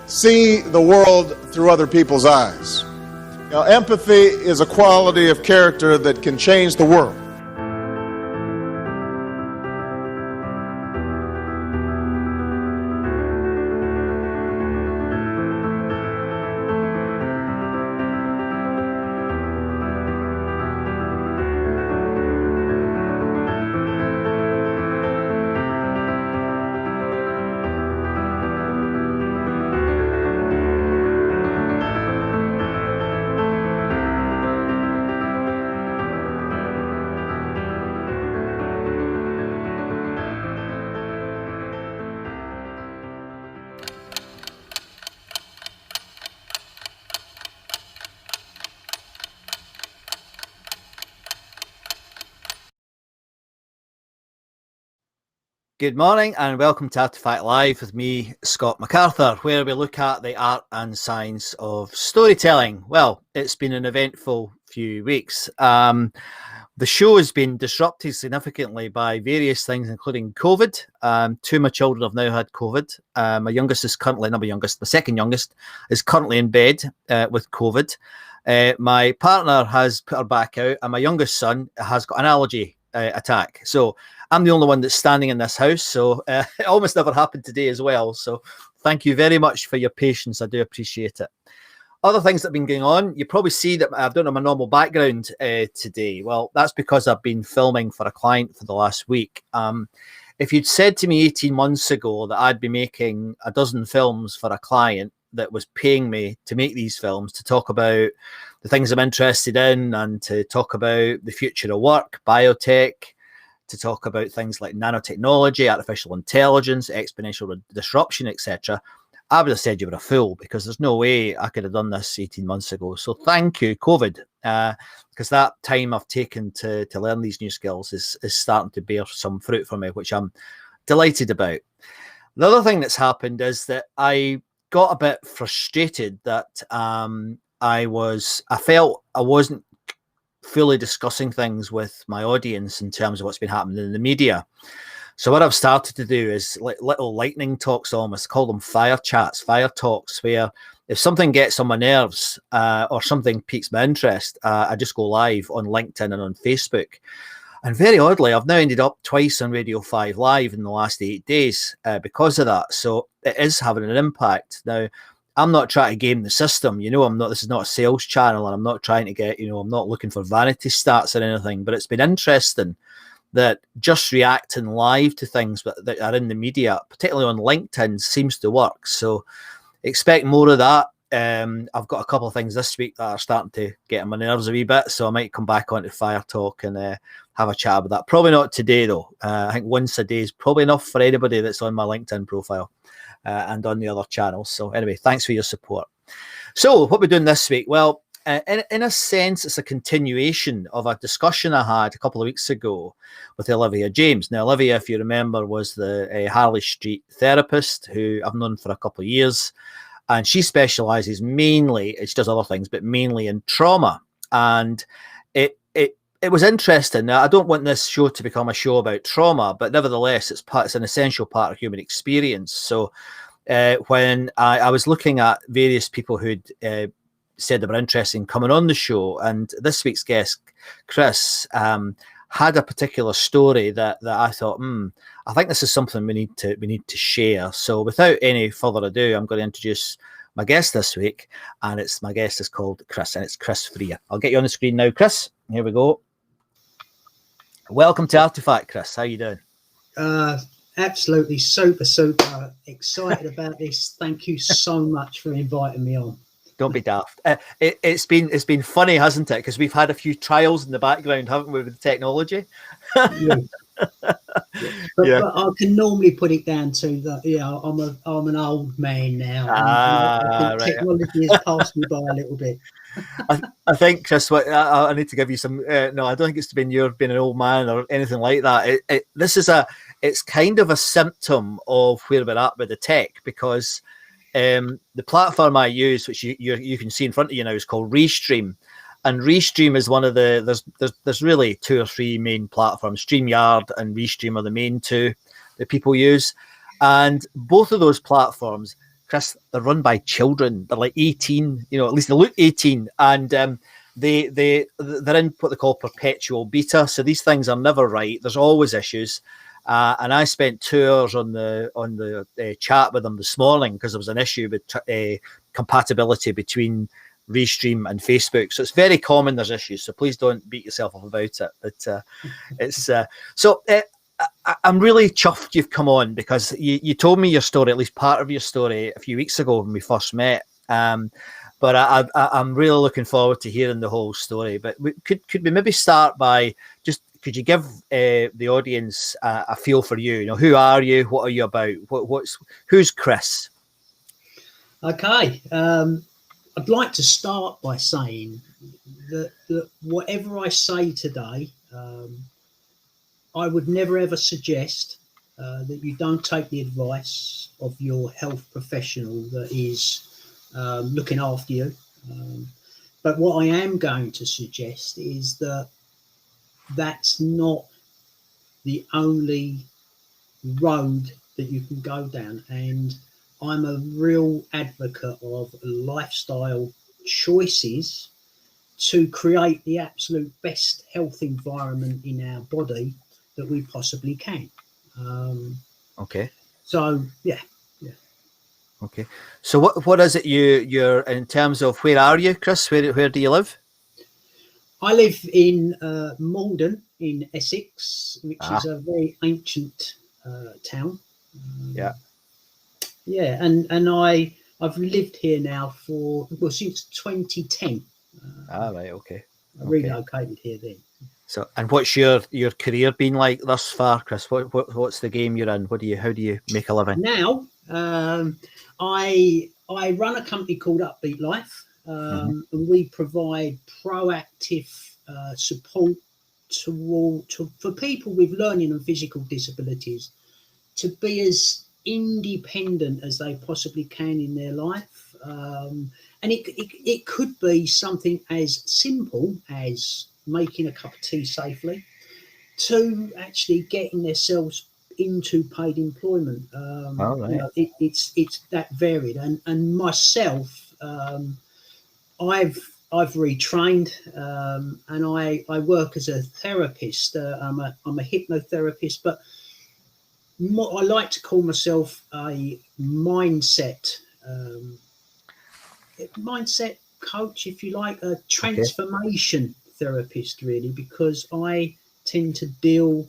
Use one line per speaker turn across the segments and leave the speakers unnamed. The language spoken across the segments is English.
see the world through other people's eyes. Now, empathy is a quality of character that can change the world.
Good morning and welcome to Artifact Live with me, Scott MacArthur, where we look at the art and science of storytelling. Well, it's been an eventful few weeks. The show has been disrupted significantly by various things, including COVID. Two of my children have now had COVID. My youngest is currently, not my youngest, my second youngest is currently in bed with COVID. My partner has put her back out and my youngest son has got an allergy attack. So I'm the only one that's standing in this house. So it almost never happened today as well. So thank you very much for your patience. I do appreciate it. Other things that have been going on, you probably see that I don't have my normal background today. Well, that's because I've been filming for a client for the last week. If you'd said to me 18 months ago that I'd be making a dozen films for a client that was paying me to make these films, to talk about the things I'm interested in and to talk about the future of work, biotech, to talk about things like nanotechnology, artificial intelligence, exponential disruption, etc., I would have said you were a fool, because there's no way I could have done this 18 months ago. So thank you, COVID, because that time I've taken to learn these new skills is starting to bear some fruit for me, which I'm delighted about. The other thing that's happened is that I got a bit frustrated that I felt I wasn't fully discussing things with my audience in terms of what's been happening in the media. So what I've started to do is like little lightning talks, almost call them fire chats, fire talks, where if something gets on my nerves or something piques my interest, I just go live on LinkedIn and on Facebook. And very oddly, I've now ended up twice on Radio 5 Live in the last 8 days because of that. So it is having an impact. Now, I'm not trying to game the system. You know, this is not a sales channel, and I'm not trying to get, I'm not looking for vanity stats or anything, but it's been interesting that just reacting live to things that are in the media, particularly on LinkedIn, seems to work. So expect more of that. I've got a couple of things this week that are starting to get on my nerves a wee bit, so I might come back onto Fire Talk and have a chat about that. Probably not today, though. I think once a day is probably enough for anybody that's on my LinkedIn profile and on the other channels. So anyway, thanks for your support. So what we're doing this week? Well, in a sense, it's a continuation of a discussion I had a couple of weeks ago with Olivia James. Now, Olivia, if you remember, was the Harley Street therapist who I've known for a couple of years. And she specializes mainly, she does other things, but mainly in trauma. And it was interesting. Now, I don't want this show to become a show about trauma, but nevertheless, it's an essential part of human experience. So when I was looking at various people who'd said they were interested in coming on the show, and this week's guest, Chris, had a particular story that I thought, I think this is something we need to share. So without any further ado, I'm going to introduce my guest this week, and my guest is called Chris, and it's Chris Freer. I'll get you on the screen now, Chris. Here we go. Welcome to Artifact, Chris. How you doing?
Absolutely super excited about this. Thank you so much for inviting me on.
Don't be daft. It's been funny, hasn't it? Because we've had a few trials in the background, haven't we, with technology?
Yeah. But I can normally put it down to that. I'm an old man now. And
right.
Technology has passed me by a little bit.
I think, Chris, I need to give you some. No, I don't think it's been you're being an old man or anything like that. It's kind of a symptom of where we're at with the tech, because the platform I use, which you can see in front of you now, is called Restream. And Restream is one of there's really 2 or 3 main platforms. StreamYard and Restream are the main 2 that people use. And both of those platforms Chris, they're run by children. They're like 18, at least they look 18, and they're in what they call perpetual beta. So these things are never right. There's always issues. And I spent 2 hours on the chat with them this morning because there was an issue with compatibility between Restream and Facebook. So it's very common there's issues. So please don't beat yourself up about it. But it's so. I'm really chuffed you've come on, because you told me your story, at least part of your story, a few weeks ago when we first met. But I'm really looking forward to hearing the whole story. But could we maybe start by could you give the audience a feel for you? Who are you? What are you about? Who's Chris?
Okay. I'd like to start by saying that whatever I say today, I would never ever suggest that you don't take the advice of your health professional that is looking after you. But what I am going to suggest is that that's not the only road that you can go down. And I'm a real advocate of lifestyle choices to create the absolute best health environment in our body that we possibly can.
Okay.
So, yeah.
Okay. So what is it you're in terms of, where are you, Chris? Where do you live?
I live in Malden in Essex, which is a very ancient town.
Yeah.
Yeah, and I've lived here now since 2010.
Right. Okay.
I relocated here then.
So, and what's your career been like thus far, Chris? What's the game you're in? How do you make a living?
Now, I run a company called ARTEFACTLive, and we provide proactive support for people with learning and physical disabilities to be as independent as they possibly can in their life. And it could be something as simple as making a cup of tea safely, to actually getting themselves into paid employment.
Right.
It's that varied. And myself, I've retrained, and I work as a therapist. I'm a hypnotherapist, but I like to call myself a mindset coach, if you like, a transformation therapist, really, because I tend to deal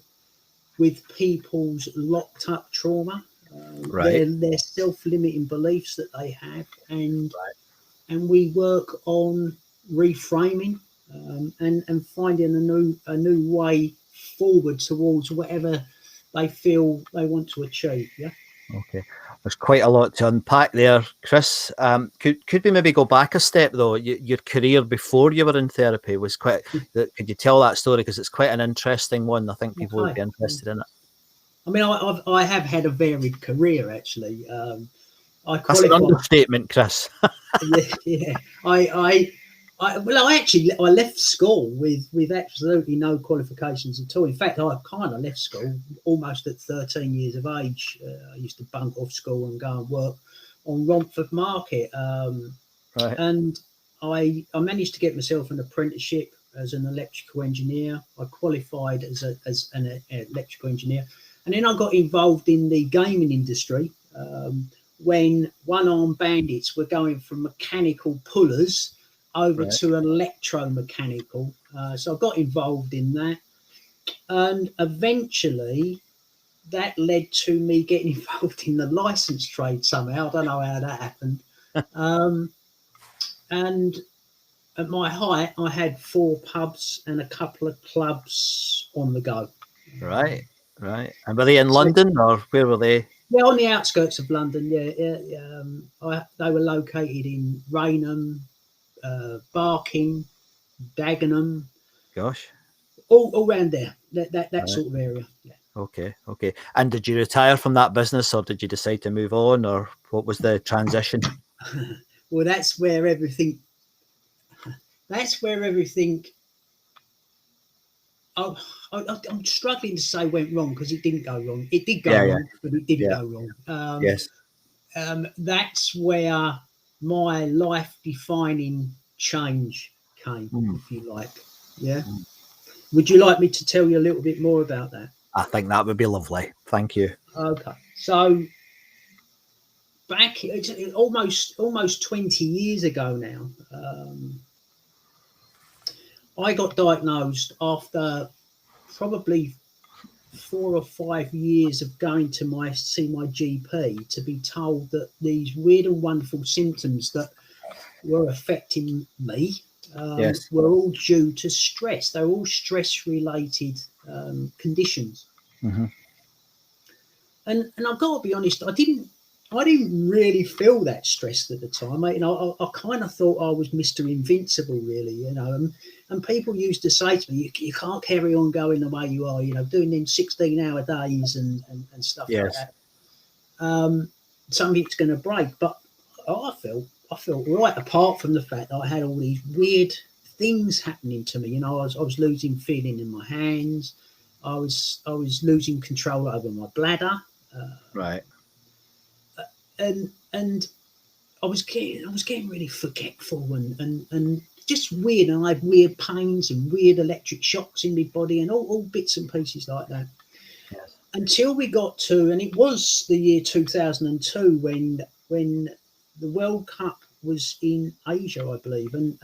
with people's locked up trauma, their self-limiting beliefs that they have, and we work on reframing and finding a new way forward towards whatever they feel they want to achieve. Yeah.
Okay. There's quite a lot to unpack there, Chris. Could we maybe go back a step, though? Your career before you were in therapy was quite. Could you tell that story, because it's quite an interesting one? I think people would be interested in it.
I mean, I have had a varied career, actually.
That's an understatement, Chris.
Yeah. I left school with absolutely no qualifications at all. In fact, I kind of left school almost at 13 years of age. I used to bunk off school and go and work on Romford Market. And I managed to get myself an apprenticeship as an electrical engineer. I qualified as an electrical engineer. And then I got involved in the gaming industry when one-armed bandits were going from mechanical pullers over to an electromechanical. So I got involved in that. And eventually that led to me getting involved in the license trade somehow. I don't know how that happened. And at my height, I had 4 pubs and a couple of clubs on the go.
Right. And were they in London, or where were they?
Yeah, on the outskirts of London. Yeah. They were located in Rainham, Barking, Dagenham.
Gosh.
All around there. That sort of area. Yeah.
Okay. And did you retire from that business, or did you decide to move on, or what was the transition?
Well, that's where everything. I'm struggling to say went wrong, because it didn't go wrong. It did go wrong, but it didn't go wrong.
Yes.
that's where my life-defining change came, if you like. Yeah. Would you like me to tell you a little bit more about that?
I think that would be lovely. Thank you.
Okay. So back almost 20 years ago now, I got diagnosed after probably 4 or 5 years of going to see my GP to be told that these weird and wonderful symptoms that were affecting me
Yes.
were all due to stress. They were all stress-related conditions. And I've got to be honest, I didn't really feel that stressed at the time. I kind of thought I was Mr. Invincible, really, and people used to say to me, you can't carry on going the way you are, doing them 16-hour days and stuff like that. Something's going to break. But I felt right, apart from the fact that I had all these weird things happening to me. I was losing feeling in my hands. I was losing control over my bladder.
Right.
And I was getting really forgetful and just weird. And I had weird pains and weird electric shocks in my body and all bits and pieces like that.
Yes. Until
we got to, and it was the year 2002 when the World Cup was in Asia, I believe. And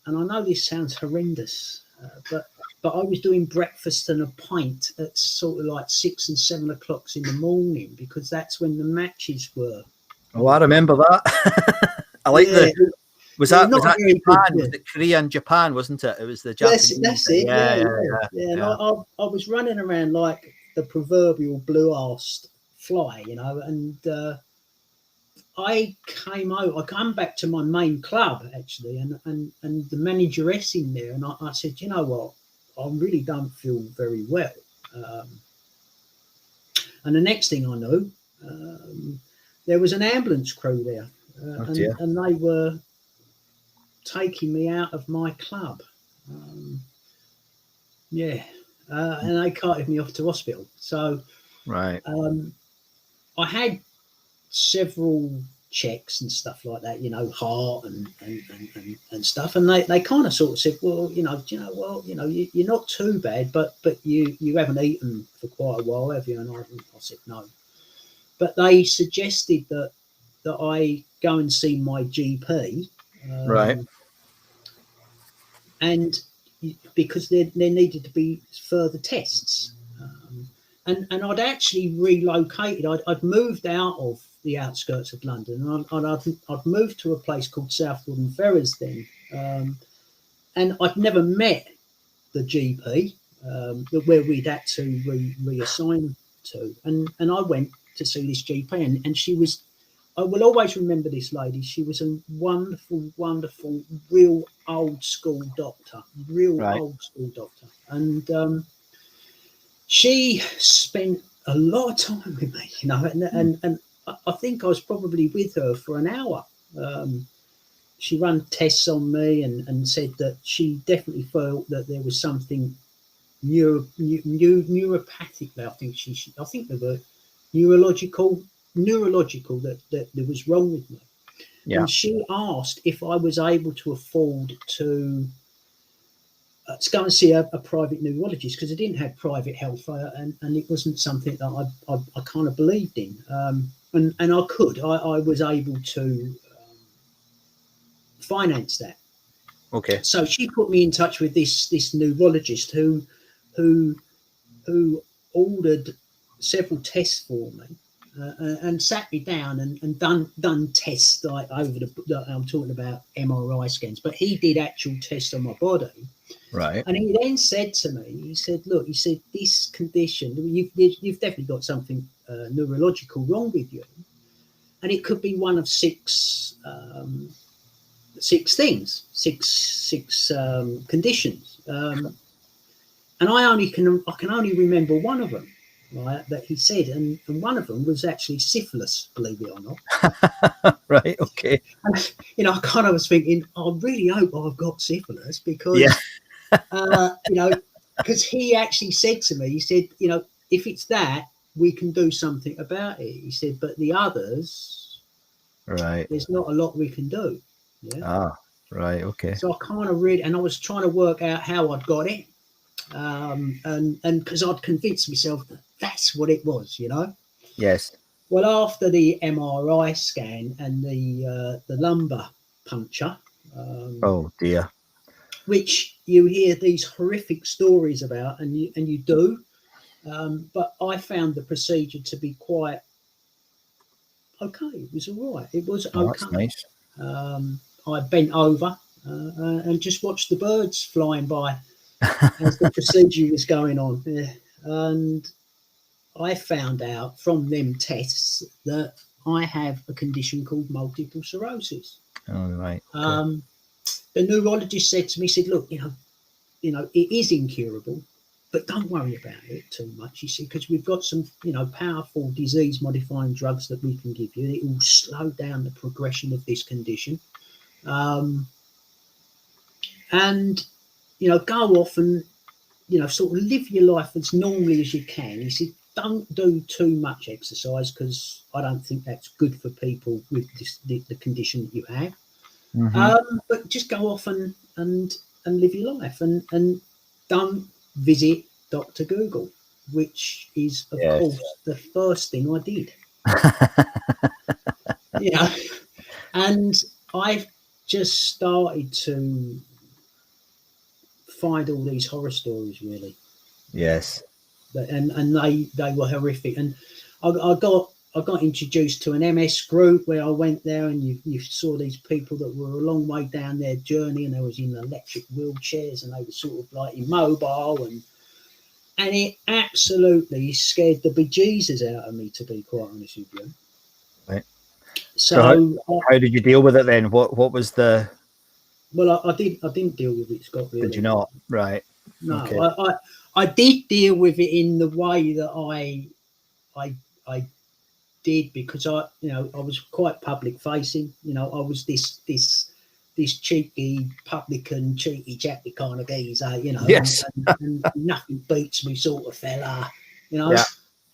I know this sounds horrendous, but I was doing breakfast and a pint at sort of like 6 and 7 o'clock in the morning, because that's when the matches were.
Oh, I remember that. I like was that Japan? Was it Korea and Japan, wasn't it? It was the Japanese.
That's it. Yeah. And I was running around like the proverbial blue-arsed fly, and I come back to my main club actually, and the manageress in there, and I said, you know what, I really don't feel very well. And the next thing I knew, there was an ambulance crew there, and they were taking me out of my club. And they carted me off to hospital. So,
right.
I had several checks and stuff like that, heart and stuff, and they kind of sort of said, well, you're not too bad, but you haven't eaten for quite a while, have you? And I said no, but they suggested that I go and see my GP,
right,
and because there needed to be further tests, and I'd actually relocated. I'd moved out of the outskirts of London, and I'd moved to a place called South Gordon Ferrers then, and I'd never met the GP where we'd had to reassign to, and I went to see this GP, and she was, I will always remember this lady. She was a wonderful, wonderful, real old school doctor, and she spent a lot of time with me, and I think I was probably with her for an hour. She ran tests on me and said that she definitely felt that there was something neuropathic. I think there were neurological that there was wrong with me.
Yeah.
And she asked if I was able to afford to go and see a private neurologist, because I didn't have private health, and it wasn't something that I kind of believed in. And I could. I was able to finance that.
Okay.
So she put me in touch with this neurologist who ordered several tests for me, and sat me down and done tests like over I'm talking about MRI scans, but he did actual tests on my body.
Right.
And he then said to me, he said, look, this condition, you've definitely got something neurological wrong with you, and it could be one of six things, six conditions, and I can only remember one of them, right, that he said, and one of them was actually syphilis, believe it or not.
Right. Okay.
And, I kind of was thinking, I really hope I've got syphilis, because because he actually said to me, he said, if it's that, we can do something about it. He said, but the others,
Right.
There's not a lot we can do. Yeah.
Ah, right. Okay.
So I kind of read, and I was trying to work out how I'd got it, and because I'd convinced myself that that's what it was, you know.
Yes.
Well, after the MRI scan and the lumbar puncture,
Oh dear.
which you hear these horrific stories about, and you do, but I found the procedure to be quite okay. It was all right. It was
Oh, that's
okay.
nice.
I bent over and just watched the birds flying by as the procedure was going on. Yeah. And I found out from them tests that I have a condition called multiple sclerosis.
Oh, right. Okay.
The neurologist said to me, he said, look, it is incurable, but don't worry about it too much. He said, because we've got some, powerful disease modifying drugs that we can give you. It will slow down the progression of this condition. And, go off and, sort of live your life as normally as you can. He said, don't do too much exercise because I don't think that's good for people with the condition that you have. But just go off and live your life and don't visit Dr. Google, which is, of
Yes.
course, the first thing I did. And I've just started to find all these horror stories, really.
Yes.
And they were horrific. And I got introduced to an MS group where I went there, and you saw these people that were a long way down their journey, and they was in electric wheelchairs, and they were sort of like immobile, and it absolutely scared the bejesus out of me, to be quite honest with you.
Right.
So
how did you deal with it then? What was the?
Well, I didn't deal with it, Scott. Really.
Did you not? Right.
No,
Okay.
I did deal with it in the way that I did, because I was quite public facing. I was this cheeky publican, cheeky chappy kind of geezer,
Yes.
and nothing beats me sort of fella,
Yeah.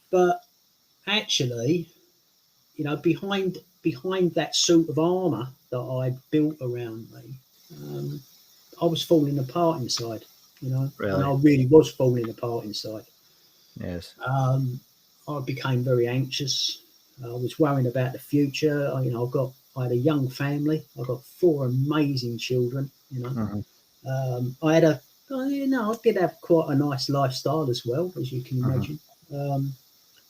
But actually, behind that suit of armour that I built around me, I was falling apart inside,
Really?
and I really was falling apart inside.
Yes.
I became very anxious. I was worrying about the future. I had a young family. I got 4 amazing children. I had I did have quite a nice lifestyle as well, as you can imagine.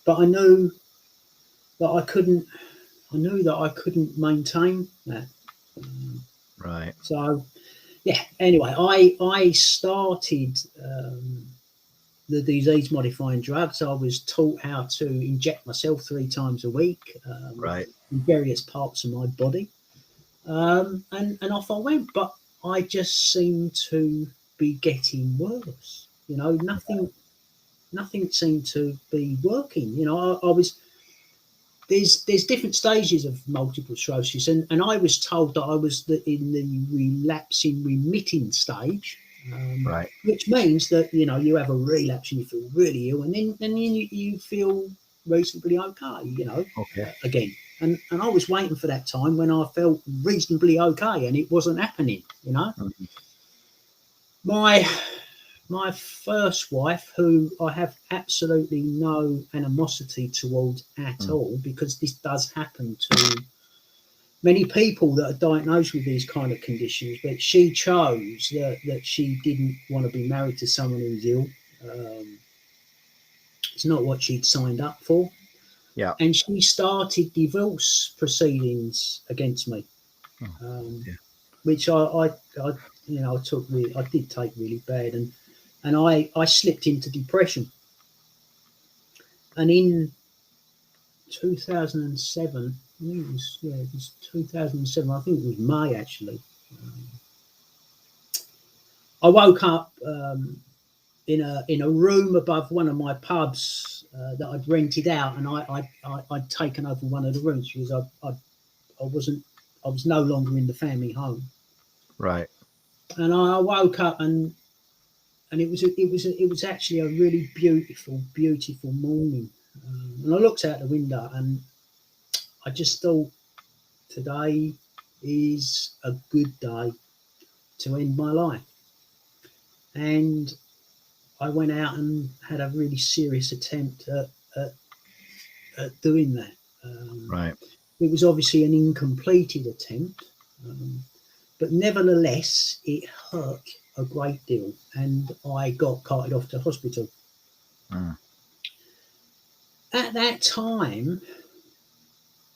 But I knew that I couldn't. I knew that I couldn't maintain that.
Right.
So, yeah. Anyway, I started the disease modifying drugs. I was taught how to inject myself 3 times a week,
Right.
in various parts of my body, and off I went. But I just seemed to be getting worse. Nothing seemed to be working. I was. There's different stages of multiple sclerosis, and I was told that I was in the relapsing remitting stage.
Right.
Which means that you have a relapse and you feel really ill, and then you feel reasonably okay,
Okay.
again. And I was waiting for that time when I felt reasonably okay, and it wasn't happening. My first wife, who I have absolutely no animosity towards at all, because this does happen to many people that are diagnosed with these kind of conditions, but she chose that she didn't want to be married to someone who's ill. It's not what she'd signed up for.
Yeah.
And she started divorce proceedings against me, which I did take really bad, and I slipped into depression. And in 2007, it was 2007. I think it was May, actually. I woke up in a room above one of my pubs that I'd rented out, and I'd taken over one of the rooms because I was no longer in the family home.
Right.
And I woke up, and it was actually a really beautiful morning. And I looked out the window, and I just thought, today is a good day to end my life. And I went out and had a really serious attempt at doing that.
Right.
It was obviously an incompleted attempt, but nevertheless, it hurt a great deal, and I got carted off to hospital. At that time,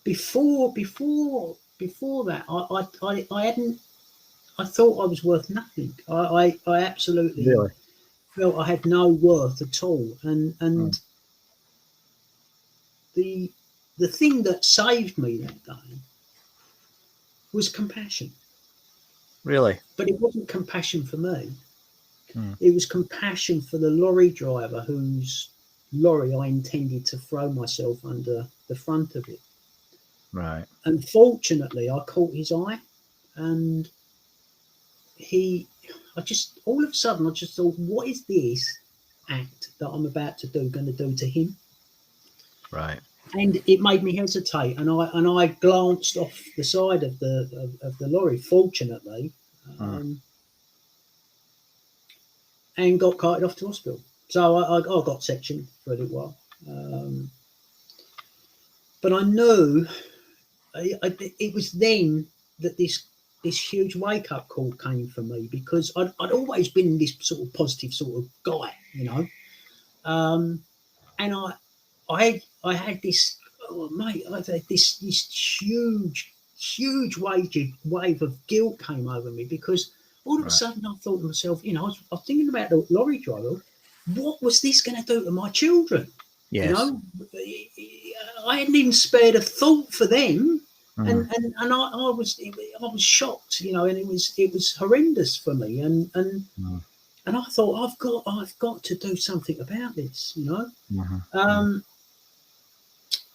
before that, I hadn't. I thought I was worth nothing. I absolutely
Really?
felt I had no worth at all, and the thing that saved me that day was compassion.
Really?
But it wasn't compassion for me. It was compassion for the lorry driver whose lorry I intended to throw myself under the front of it.
Right.
Unfortunately, I caught his eye, and all of a sudden, I just thought, what is this act that I'm about to do going to do to him?
Right.
And it made me hesitate, and I glanced off the side of the lorry, fortunately, and got carted off to hospital. So I got sectioned for a little while, but I knew it was then that this huge wake up call came for me, because I'd always been this sort of positive sort of guy, and I had this, I had this huge wave of guilt came over me, because all of a sudden I thought to myself, I was thinking about the lorry driver. What was this going to do to my children?
Yes.
I hadn't even spared a thought for them, and I was shocked, and it was horrendous for me, and I thought, I've got to do something about this,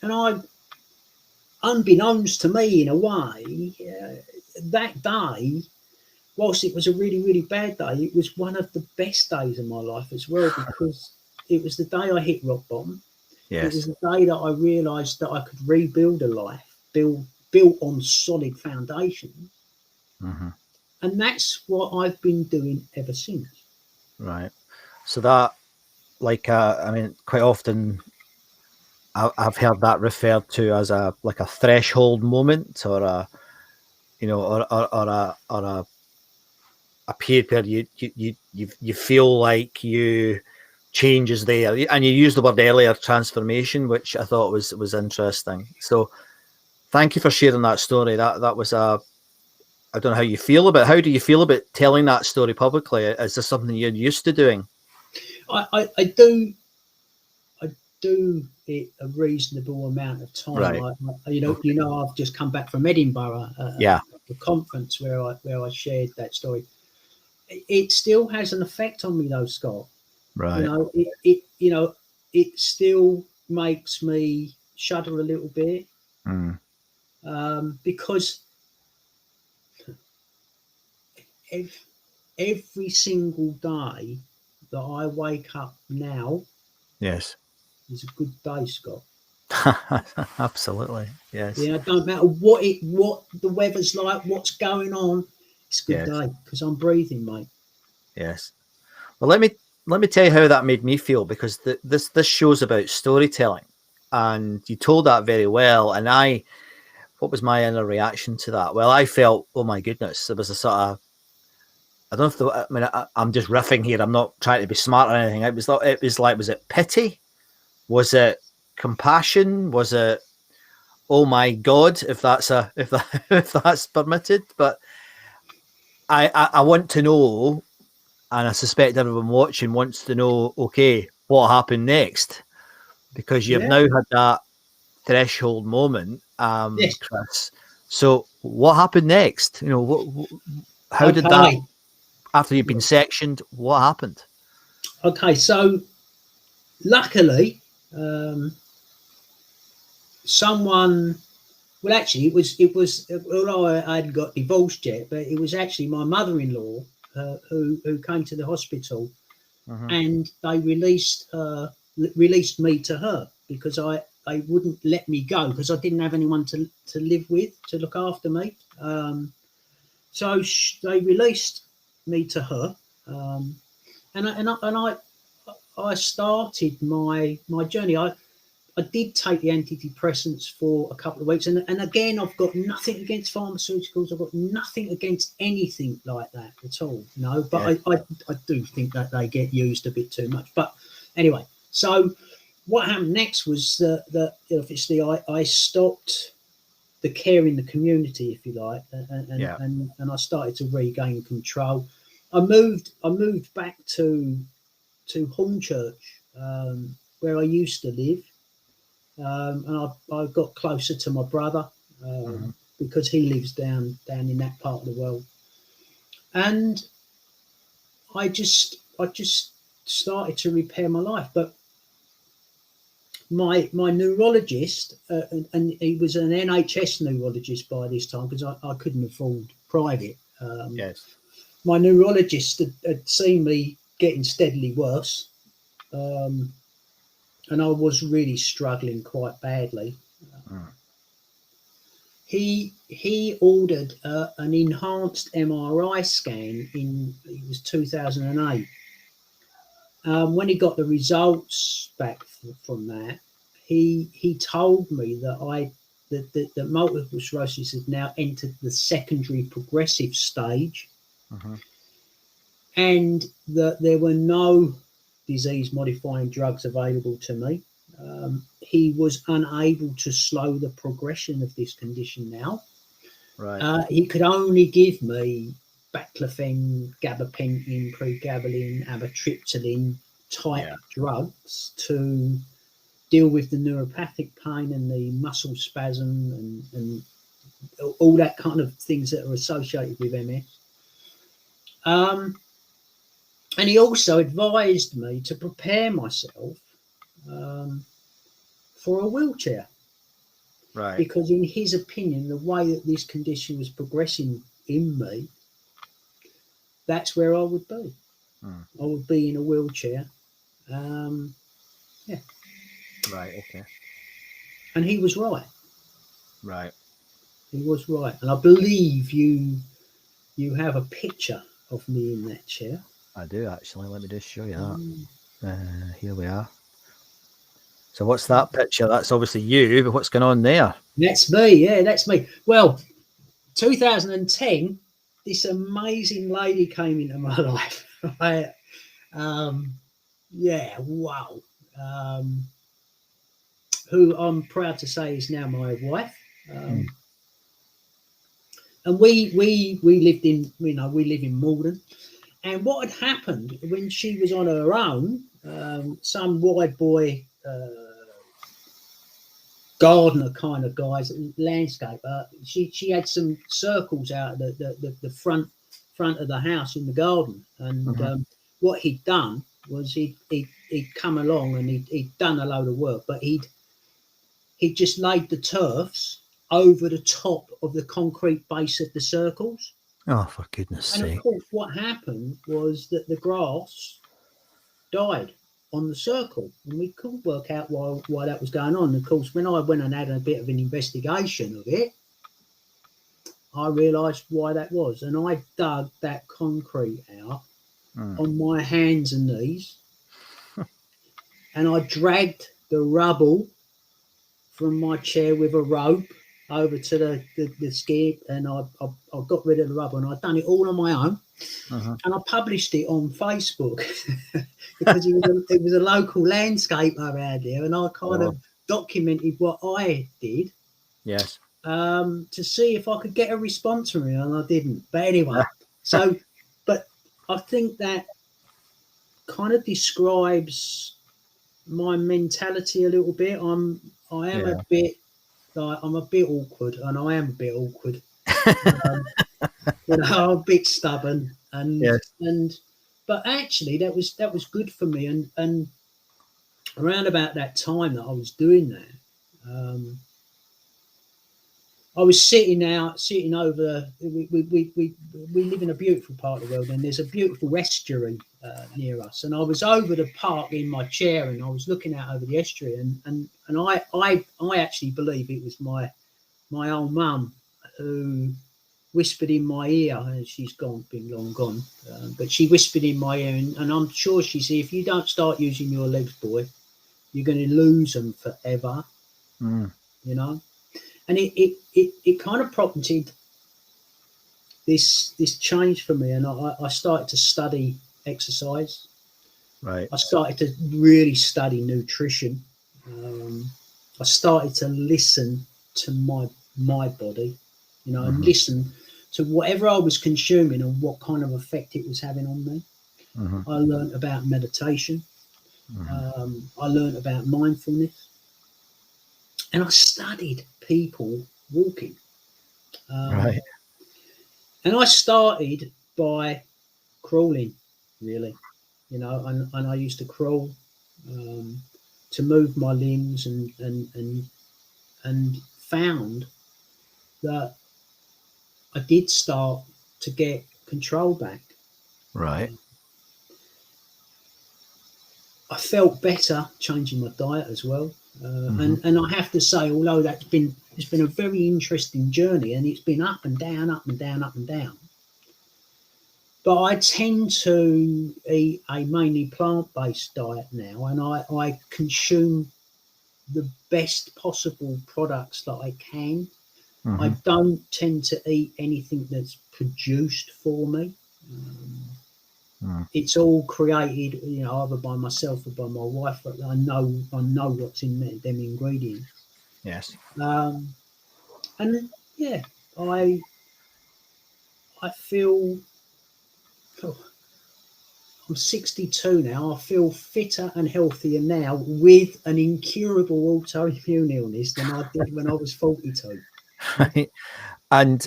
and I, unbeknownst to me in a way, that day, whilst it was a really, really bad day, it was one of the best days of my life as well, because it was the day I hit rock bottom.
Yes.
It was the day that I realised that I could rebuild a life built on solid foundations. And that's what I've been doing ever since.
Right. So that, quite often I've heard that referred to as a threshold moment, or a period where you feel like change is there, and you used the word earlier, transformation, which I thought was interesting. So thank you for sharing that story. That was I don't know how you feel about. How do you feel about telling that story publicly? Is this something you're used to doing?
I do it a reasonable amount of time.
Right.
I've just come back from Edinburgh, the conference where I shared that story. It still has an effect on me, though, Scott.
Right.
It still makes me shudder a little bit, because every single day that I wake up now,
yes,
is a good day, Scott.
Absolutely, yes.
It don't matter what the weather's like, what's going on. It's a good day because I'm breathing, mate. Yes.
Well, let me tell you how that made me feel, because this show's about storytelling, and you told that very well. And what was my inner reaction to that? Well, I felt, oh my goodness, there was a sort of, I don't know I'm just riffing here. I'm not trying to be smart or anything. It was it pity? Was it compassion? Was it, oh my God, if that's permitted? But I want to know, and I suspect everyone watching wants to know, okay, what happened next? Because you've now had that threshold moment, Chris. So what happened next? How did that, after you've been sectioned, what happened?
Okay, so luckily, someone, well, actually, it was, although I hadn't got divorced yet, but it was actually my mother-in-law who came to the hospital, and they released me to her, because they wouldn't let me go because I didn't have anyone to live with to look after me. So they released me to her, and I started my journey. I did take the antidepressants for a couple of weeks, and again, I've got nothing against pharmaceuticals. I've got nothing against anything like that at all, But yeah. I do think that they get used a bit too much. But anyway, so what happened next was that obviously I stopped the care in the community, if you like, and I started to regain control. I moved back to Hornchurch, where I used to live. And I got closer to my brother because he lives down in that part of the world, and I just started to repair my life. But my neurologist, and he was an NHS neurologist by this time because I couldn't afford private.
Yes,
my neurologist had seen me getting steadily worse. And I was really struggling quite badly. He ordered an enhanced MRI scan it was 2008. When he got the results back from that, he told me that multiple sclerosis had now entered the secondary progressive stage, and that there were no disease-modifying drugs available to me. He was unable to slow the progression of this condition now.
Right.
He could only give me baclofen, gabapentin, pregabalin, amitriptyline type drugs to deal with the neuropathic pain and the muscle spasm and all that kind of things that are associated with MS. And he also advised me to prepare myself for a wheelchair.
Right.
Because in his opinion, the way that this condition was progressing in me, that's where I would be. I would be in a wheelchair. Yeah.
Right, okay.
And he was right.
Right.
He was right. And I believe you have a picture of me in that chair.
I do, actually. Let me just show you that. Here we are. So what's that picture? That's obviously you, but what's going on there?
That's me. Yeah, that's me. Well, 2010, this amazing lady came into my life. Yeah, wow. Who I'm proud to say is now my wife. And we lived in, we live in Malden. And what had happened when she was on her own, some wide boy gardener kind of guys, landscaper, she had some circles out of the front of the house in the garden. And what he'd done was he'd come along and he'd done a load of work, but he'd just laid the turfs over the top of the concrete base of the circles.
Oh, for goodness sake.
And of course, what happened was that the grass died on the circle, and we couldn't work out why that was going on. Of course, when I went and had a bit of an investigation of it, I realised why that was. And I dug that concrete out on my hands and knees, and I dragged the rubble from my chair with a rope over to the skip, and I got rid of the rubble, and I'd done it all on my own. And I published it on Facebook because it was a local landscaper around there, and I kind of documented what I did.
Yes.
To see if I could get a response from it, and I didn't. But anyway, but I think that kind of describes my mentality a little bit. I'm a bit awkward, and I am a bit awkward. I'm a bit stubborn, but actually that was good for me. And around about that time that I was doing that, I was sitting over. We live in a beautiful part of the world, and there's a beautiful estuary near us. And I was over the park in my chair, and I was looking out over the estuary, and I actually believe it was my old mum who whispered in my ear, and she's been long gone, but she whispered in my ear, and I'm sure she said, if you don't start using your legs, boy, you're going to lose them forever. You know. And it kind of prompted this change for me, and I started to study exercise.
Right.
I started to really study nutrition. I started to listen to my body, you know, and listen to whatever I was consuming and what kind of effect it was having on me. I learned about meditation. I learned about mindfulness. And I studied people walking.
Right.
And I started by crawling, really, you know, and I used to crawl to move my limbs and found that I did start to get control back.
Right.
I felt better changing my diet as well. And I have to say, although it's been a very interesting journey, and it's been up and down, up and down, up and down. But I tend to eat a mainly plant-based diet now, and I consume the best possible products that I can. I don't tend to eat anything that's produced for me. It's all created, you know, either by myself or by my wife. But I know what's in them ingredients.
Yes.
And yeah, I feel. Oh, I'm 62 now. I feel fitter and healthier now with an incurable autoimmune illness than I did when I was 42.
Right. And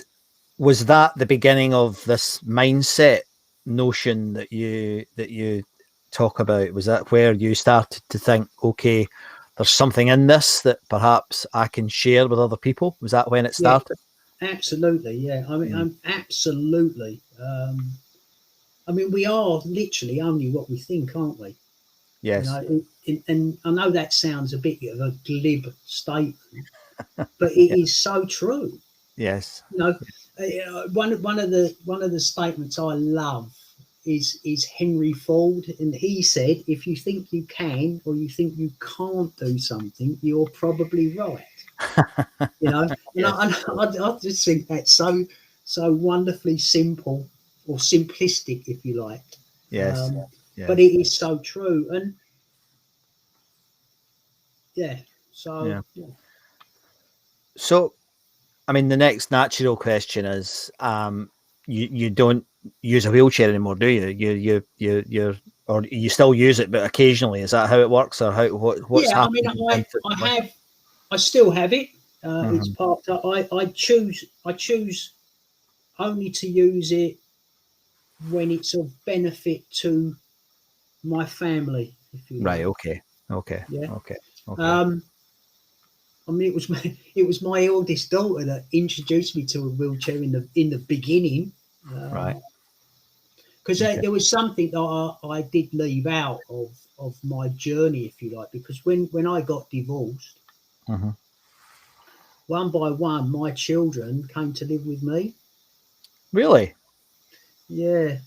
was that the beginning of this mindset notion that you talk about? Was that where you started to think, okay, there's something in this that perhaps I can share with other people? Was that when it started?
Yeah, absolutely. Yeah. I mean, I'm absolutely. I mean, we are literally only what we think, aren't we?
Yes.
You know, and I know that sounds a bit of a glib statement, but it is so true.
Yes.
You know, one of the statements I love is Henry Ford, and he said, "If you think you can or you think you can't do something, you're probably right." You know, and I just think that's so wonderfully simple or simplistic, if you like.
Yes.
But it is so true, and yeah. So
Yeah. So, I mean, the next natural question is, you don't use a wheelchair anymore, do you? You're or you still use it, but occasionally. Is that how it works, or what's
yeah. I mean,
happening?
I still have it. It's
Mhm.
parked up. I choose only to use it when it's of benefit to my family, if you
Right.
like.
Okay.
Yeah.
Okay.
I mean, it was my eldest daughter that introduced me to a wheelchair in the beginning.
Right.
Because
Okay.
there was something that I did leave out of my journey, if you like, because when I got divorced, one by one, my children came to live with me.
Really
Yeah.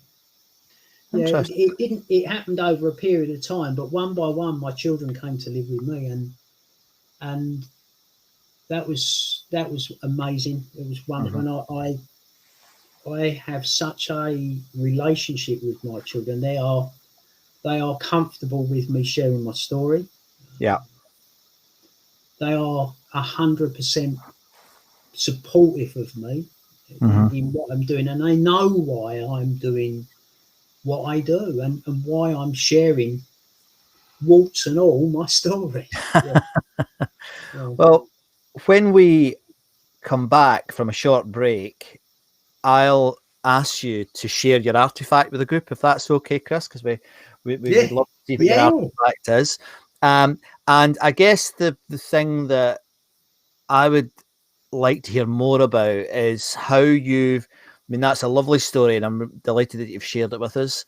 Yeah,
interesting.
it didn't. It happened over a period of time, but one by one, my children came to live with me, and that was amazing. It was one when I have such a relationship with my children. They are comfortable with me sharing my story.
Yeah.
They are 100% supportive of me in what I'm doing, and they know why I'm doing what I do and why I'm sharing warts and all my story. Yeah. Yeah.
Well, when we come back from a short break, I'll ask you to share your artifact with the group, if that's okay, Chris, because we
Yeah.
would love to see what your
Yeah.
artifact is. And I guess the thing that I would like to hear more about is how you've, I mean, that's a lovely story, and I'm delighted that you've shared it with us.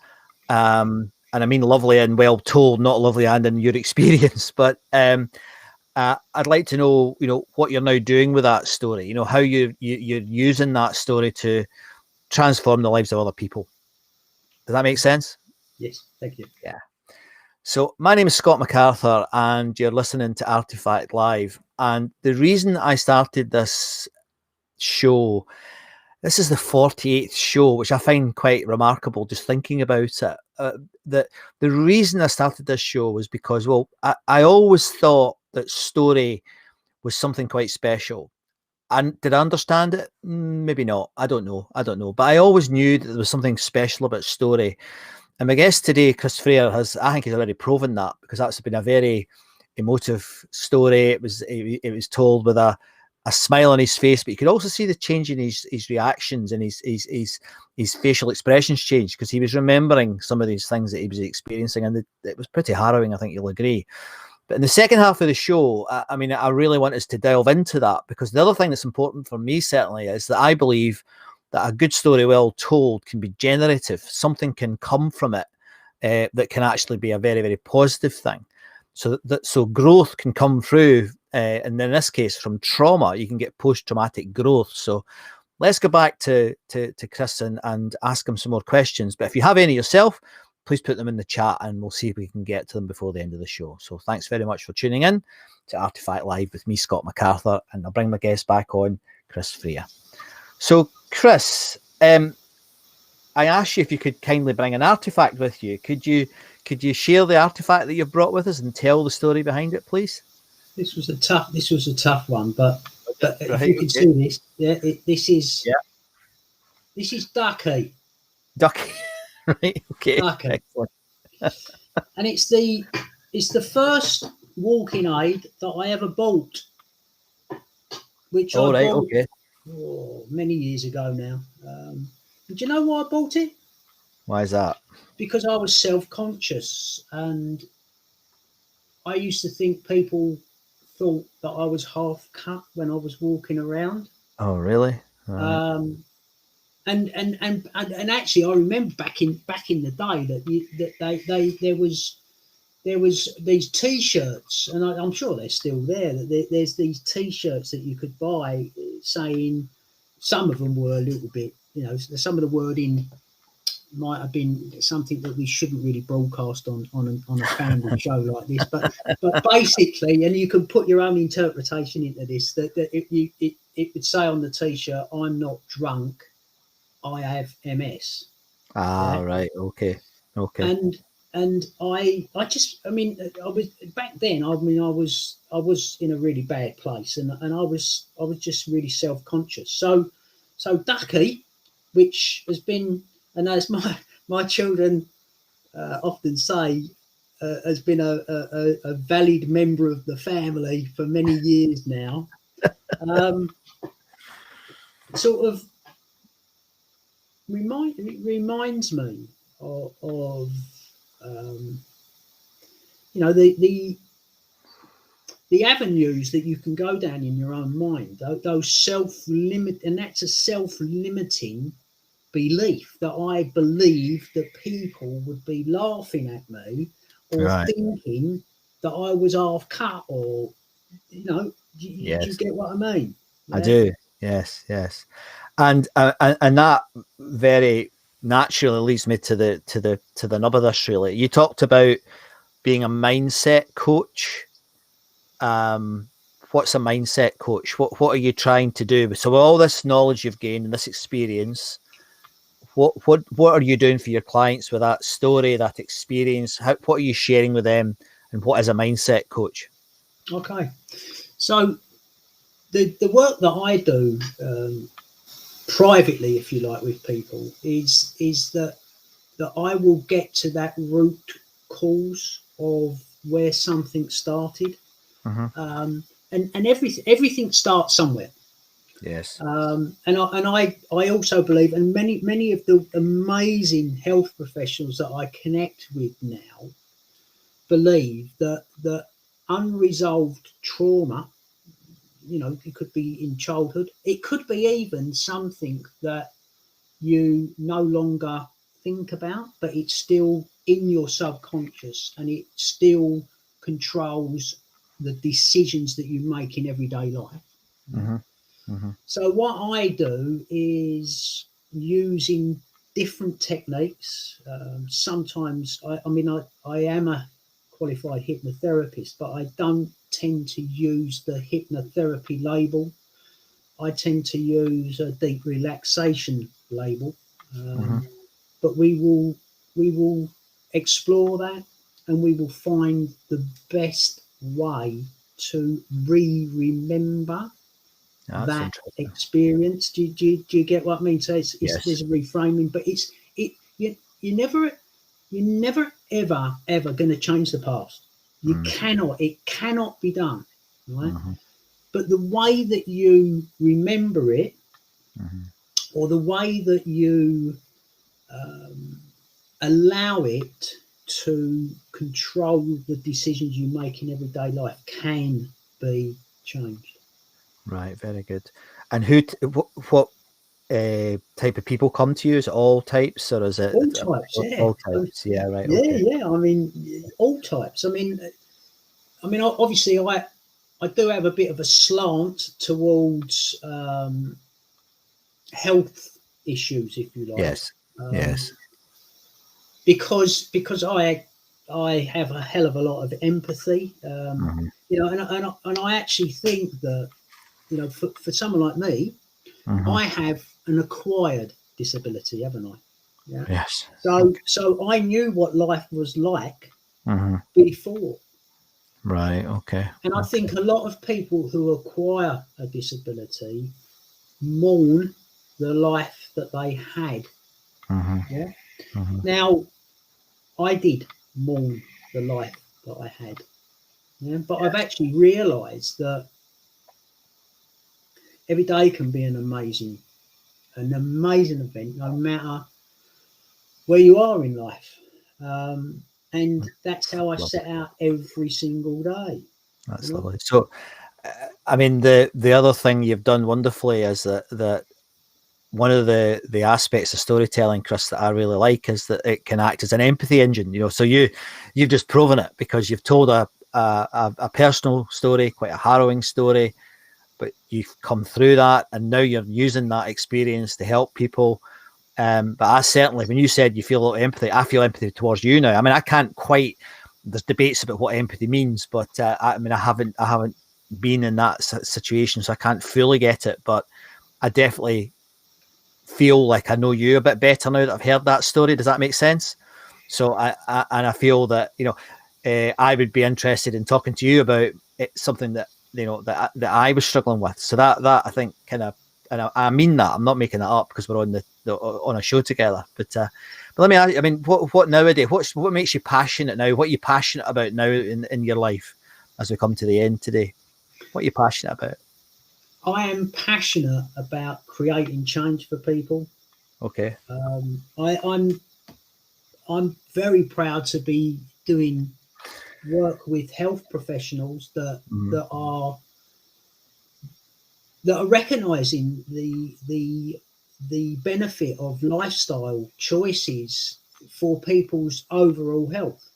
And I mean lovely and well told, not lovely and in your experience. But I'd like to know, what you're now doing with that story. How you're using that story to transform the lives of other people. Does that make sense?
Yes, thank you.
Yeah. So my name is Scott MacArthur, and you're listening to Artifact Live. And the reason I started this show, this is the 48th show, which I find quite remarkable just thinking about it. That the reason I started this show was because, well, I always thought that story was something quite special. And did I understand it? Maybe not. I don't know. But I always knew that there was something special about story. And my guest today, Chris Freer, I think he's already proven that, because that's been a very emotive story. It was told with a smile on his face, but you could also see the change in his reactions and his facial expressions change, because he was remembering some of these things that he was experiencing, and it was pretty harrowing, I think you'll agree. But in the second half of the show, I mean, I really want us to delve into that, because the other thing that's important for me, certainly, is that I believe that a good story well told can be generative. Something can come from it that can actually be a very, very positive thing. So growth can come through, and in this case, from trauma, you can get post-traumatic growth. So let's go back to Chris and ask him some more questions. But if you have any yourself, please put them in the chat, and we'll see if we can get to them before the end of the show. So thanks very much for tuning in to Artifact Live with me, Scott MacArthur, and I'll bring my guest back on, Chris Freer. So, Chris, I asked you if you could kindly bring an artifact with you. Could you share the artifact that you've brought with us and tell the story behind it, please?
This was a tough one, but
Right,
if you can see this, this is Ducky.
Ducky, right? Okay,
Ducky.
excellent.
And it's the first walking aid that I ever bought, which I bought many years ago now. Do you know why I bought it?
Why is that?
Because I was self-conscious, and I used to think people thought that I was half cut when I was walking around.
Oh, really? Right.
And actually, I remember back in the day that there was these T-shirts, and I'm sure they're still there. There's these T-shirts that you could buy saying, some of them were a little bit, some of the wording might have been something that we shouldn't really broadcast on a family show like this, but basically, and you can put your own interpretation into this, that it would say on the T-shirt, "I'm not drunk, I have MS."
Right, okay.
And I was back then. I was in a really bad place, and I was just really self-conscious. So Ducky, which has been, and as my children often say, has been a valid member of the family for many years now. Sort of reminds me of the avenues that you can go down in your own mind, those self-limit, and that's a self-limiting belief that I believe that people would be laughing at me or thinking that I was half cut, or do you get what I mean? Yeah?
I do. Yes. And that very naturally leads me to the nub of this. Really, you talked about being a mindset coach. What's a mindset coach? What are you trying to do? So all this knowledge you've gained and this experience, what are you doing for your clients with that story, that experience? What are you sharing with them, and what is a mindset coach?
Okay, so the work that I do privately, if you like, with people is that I will get to that root cause of where something started. And everything starts somewhere.
Yes.
And I also believe, and many of the amazing health professionals that I connect with now believe that unresolved trauma it could be in childhood. It could be even something that you no longer think about, but it's still in your subconscious, and it still controls the decisions that you make in everyday life. So what I do is using different techniques. Sometimes I am a qualified hypnotherapist, but I don't tend to use the hypnotherapy label. I tend to use a deep relaxation label. But we will explore that, and we will find the best way to remember that experience. Do you get what I mean? So it's
Yes.
There's a reframing, but you're never ever going to change the past. You cannot. It cannot be done, right? But the way that you remember it, or the way that you allow it to control the decisions you make in everyday life, can be changed.
Right, very good. And what type of people come to you? Is it all types, or is it
All types? Yeah,
all types? Yeah, right.
Yeah,
Okay.
yeah. I mean, all types. I mean, obviously, I do have a bit of a slant towards health issues, if you like.
Yes. Yes.
Because I have a hell of a lot of empathy, and I actually think that, for someone like me, I have an acquired disability, haven't I? Yeah.
Yes.
So I knew what life was like before.
Right. Okay.
And I think a lot of people who acquire a disability mourn the life that they had. Yeah. Now, I did mourn the life that I had. Yeah. But I've actually realised that every day can be an amazing event, no matter where you are in life. And that's how I set out every single day.
That's lovely. So, I mean, the other thing you've done wonderfully is that one of the aspects of storytelling, Chris, that I really like is that it can act as an empathy engine. So you've just proven it, because you've told a personal story, quite a harrowing story, but you've come through that, and now you're using that experience to help people. But I certainly, when you said you feel a lot of empathy, I feel empathy towards you now. I mean, I can't quite. There's debates about what empathy means, but I haven't been in that situation, so I can't fully get it. But I definitely feel like I know you a bit better now that I've heard that story. Does that make sense? So I feel that I would be interested in talking to you about something that that I was struggling with. So that I think kind of, and I mean that, I'm not making that up because we're on on a show together. But let me ask you, I mean, what nowadays? What makes you passionate now? What are you passionate about now in your life as we come to the end today? What are you passionate about?
I am passionate about creating change for people.
Okay.
I'm very proud to be doing work with health professionals that are recognizing the benefit of lifestyle choices for people's overall health.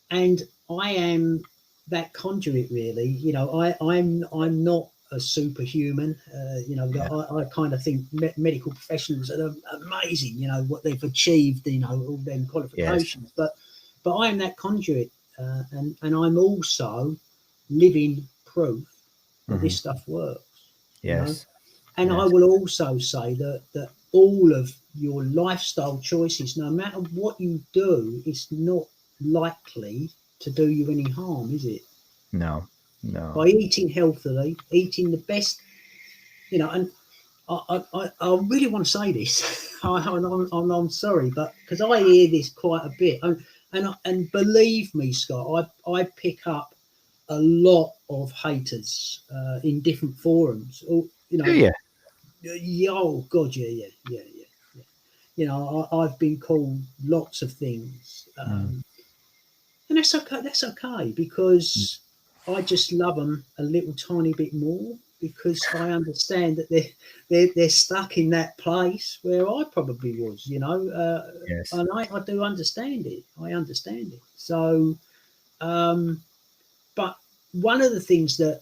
And I am that conduit, really. I'm not a superhuman. I kind of think medical professionals are amazing. What they've achieved. All them qualifications. Yes. But I am that conduit, and I'm also living proof that this stuff works.
Yes.
And I will also say that all of your lifestyle choices, no matter what you do, is not likely to do you any harm, is it?
No.
By eating healthily, eating the best, and I really want to say this. I'm sorry, but because I hear this quite a bit, and believe me, Scott, I pick up a lot of haters in different forums.
Yeah.
Oh God, yeah. I've been called lots of things, and that's okay. That's okay, because I just love them a little tiny bit more, because I understand that they're stuck in that place where I probably was, you know.
Yes.
And I do understand it. I understand it. So, but one of the things that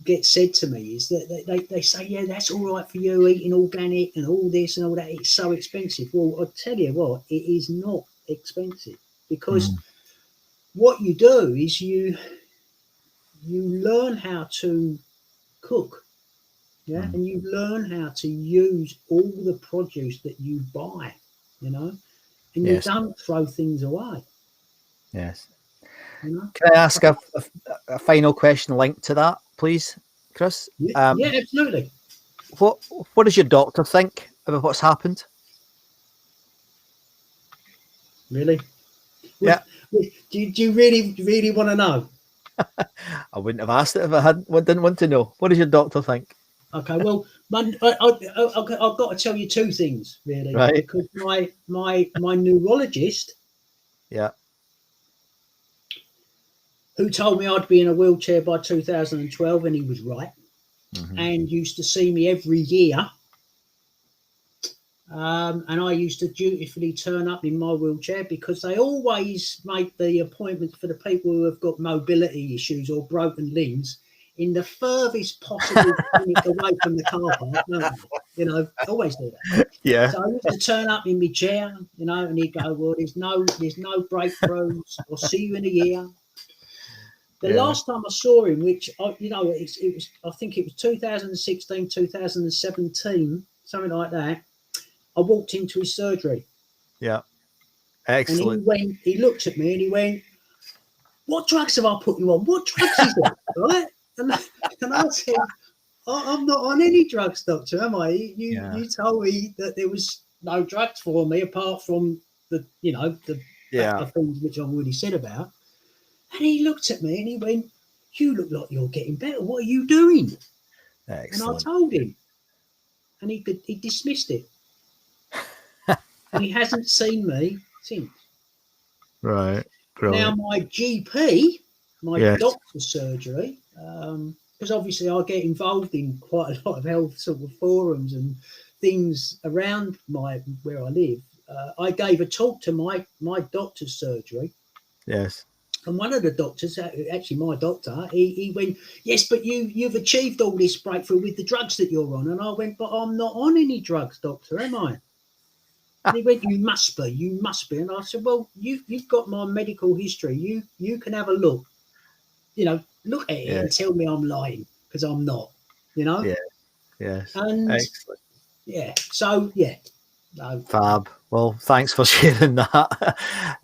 gets said to me is that they say, yeah, that's all right for you eating organic and all this and all that. It's so expensive. Well, I'll tell you what, it is not expensive, because what you do is you learn how to cook. Yeah, and you learn how to use all the produce that you buy, you know, and you
Yes.
don't throw things away.
Yes.
You know?
Can I ask a final question linked to that, please, Chris?
Yeah, absolutely.
What does your doctor think about what's happened?
Really?
Yeah.
Do you really want to know?
I wouldn't have asked it if I didn't want to know. What does your doctor think?
Okay, well, I've got to tell you two things, really,
Right.
because my neurologist,
Yeah.
who told me I'd be in a wheelchair by 2012, and he was right, and used to see me every year. And I used to dutifully turn up in my wheelchair, because they always make the appointments for the people who have got mobility issues or broken limbs in the furthest possible clinic away from the car park, don't they? You know, always do that.
Yeah.
So I used to turn up in my chair, you know, and he'd go, well, there's no breakthroughs. I'll see you in a year. The last time I saw him, which, you know, it was, I think it was 2016, 2017, something like that. I walked into his surgery.
Yeah. Excellent.
And he looked at me and he went, what drugs have I put you on? What drugs is it? Right? And I said, I'm not on any drugs, doctor, am I? You told me that there was no drugs for me apart from the things which I've already said about. And he looked at me and he went, you look like you're getting better. What are you doing?
Excellent.
And I told him. And he dismissed it. And he hasn't seen me since.
Right.
Now,
Brilliant.
my GP,
Yes.
doctor's surgery, because obviously I get involved in quite a lot of health sort of forums and things around where I live. I gave a talk to my doctor's surgery.
Yes.
And one of the doctors, actually my doctor, he went, yes, but you've achieved all this breakthrough with the drugs that you're on. And I went, but I'm not on any drugs, doctor, am I? And he went, you must be. And I said, well, you've got my medical history. You can have a look, you know, look at it and tell me I'm lying, because I'm not, you know?
Yeah. Yes.
And
excellent.
Yeah. So, yeah. No.
Fab. Well, thanks for sharing that.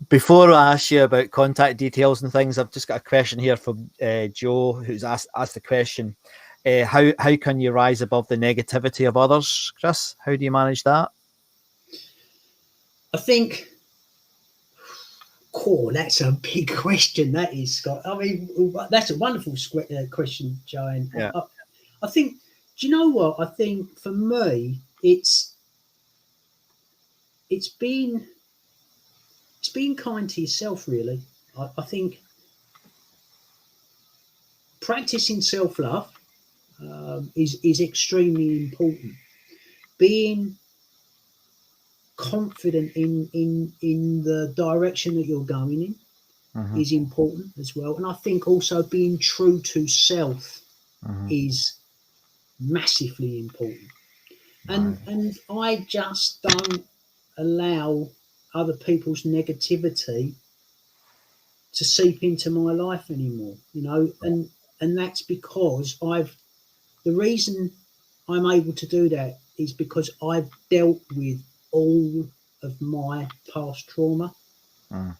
Before I ask you about contact details and things, I've just got a question here from Joe, who's asked the question, how can you rise above the negativity of others, Chris? How do you manage that?
I think, that's a big question, that is, Scott. I mean, that's a wonderful question, Joanne.
Yeah.
I think, do you know what? I think for me, it's being kind to yourself, really. I think practicing self-love is extremely important. Being confident in the direction that you're going in is important as well. And I think also being true to self is massively important. And I just don't allow other people's negativity to seep into my life anymore, you know, and that's because the reason I'm able to do that is because I've dealt with all of my past trauma.
And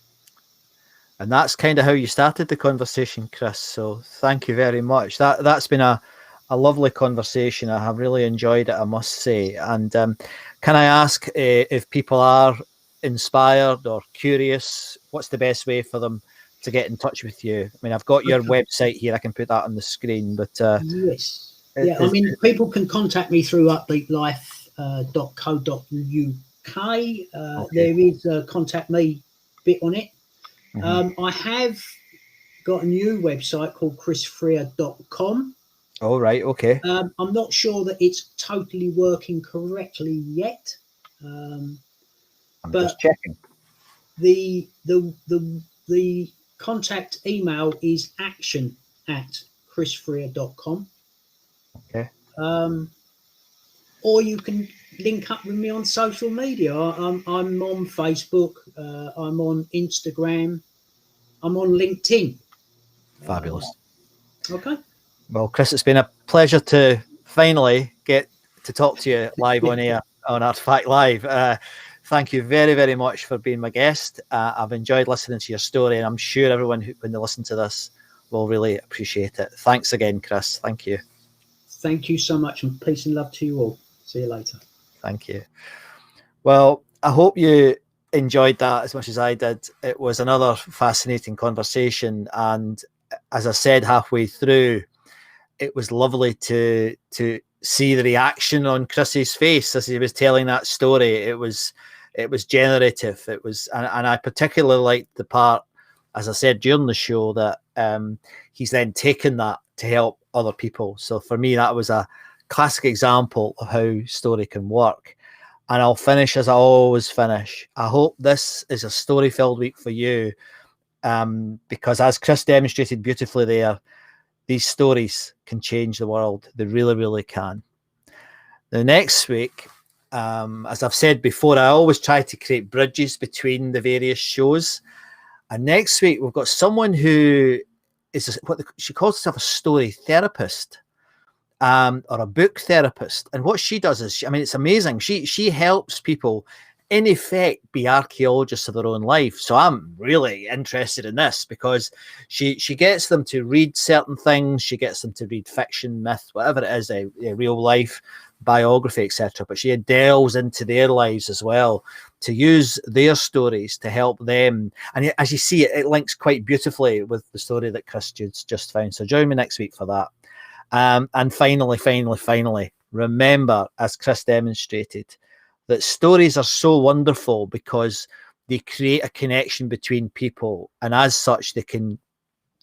that's kind of how you started the conversation, Chris. So thank you very much. That's been a lovely conversation. I have really enjoyed it, I must say. And can I ask if people are inspired or curious, what's the best way for them to get in touch with you? I mean, I've got your website here. I can put that on the screen. But
yes. Yeah, I mean, people can contact me through ARTEFACTLive.co.uk. There is a contact me bit on it. I have got a new website called chrisfreer.com.
All right. Okay.
I'm not sure that it's totally working correctly yet.
I'm
but
just checking.
The contact email is action@chrisfreer.com.
Okay.
Or you can link up with me on social media. I'm on Facebook. I'm on Instagram. I'm on LinkedIn.
Fabulous.
Okay.
Well, Chris, it's been a pleasure to finally get to talk to you live on air on Artifact Live. Thank you very, very much for being my guest. I've enjoyed listening to your story, and I'm sure everyone when they listen to this will really appreciate it. Thanks again, Chris. Thank you.
Thank you so much, and peace and love to you all. See you later.
Thank you. Well, I hope you enjoyed that as much as I did. It was another fascinating conversation, and as I said halfway through, it was lovely to see the reaction on Chris's face as he was telling that story. It was generative. It was, and I particularly liked the part, as I said during the show, that he's then taken that to help other people. So for me, that was a classic example of how story can work. And I'll finish as I always finish. I hope this is a story-filled week for you, because as Chris demonstrated beautifully there, these stories can change the world. They really, really can. The next week, as I've said before, I always try to create bridges between the various shows. And next week, we've got someone who is she calls herself a story therapist, or a book therapist. And what she does is, it's amazing. She helps people, in effect, be archaeologists of their own life. So I'm really interested in this because she gets them to read certain things. She gets them to read fiction, myth, whatever it is, a real life biography, etc. But she delves into their lives as well to use their stories to help them. And as you see, it links quite beautifully with the story that Chris just found. So join me next week for that. And finally, remember, as Chris demonstrated, that stories are so wonderful because they create a connection between people, and as such, they can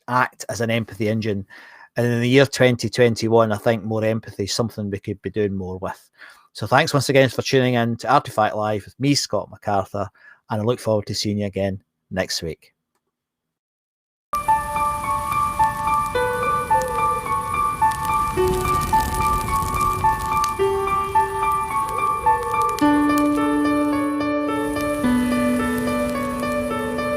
act as an empathy engine. And in the year 2021, I think more empathy is something we could be doing more with. So thanks once again for tuning in to Artifact Live with me, Scott MacArthur, and I look forward to seeing you again next week.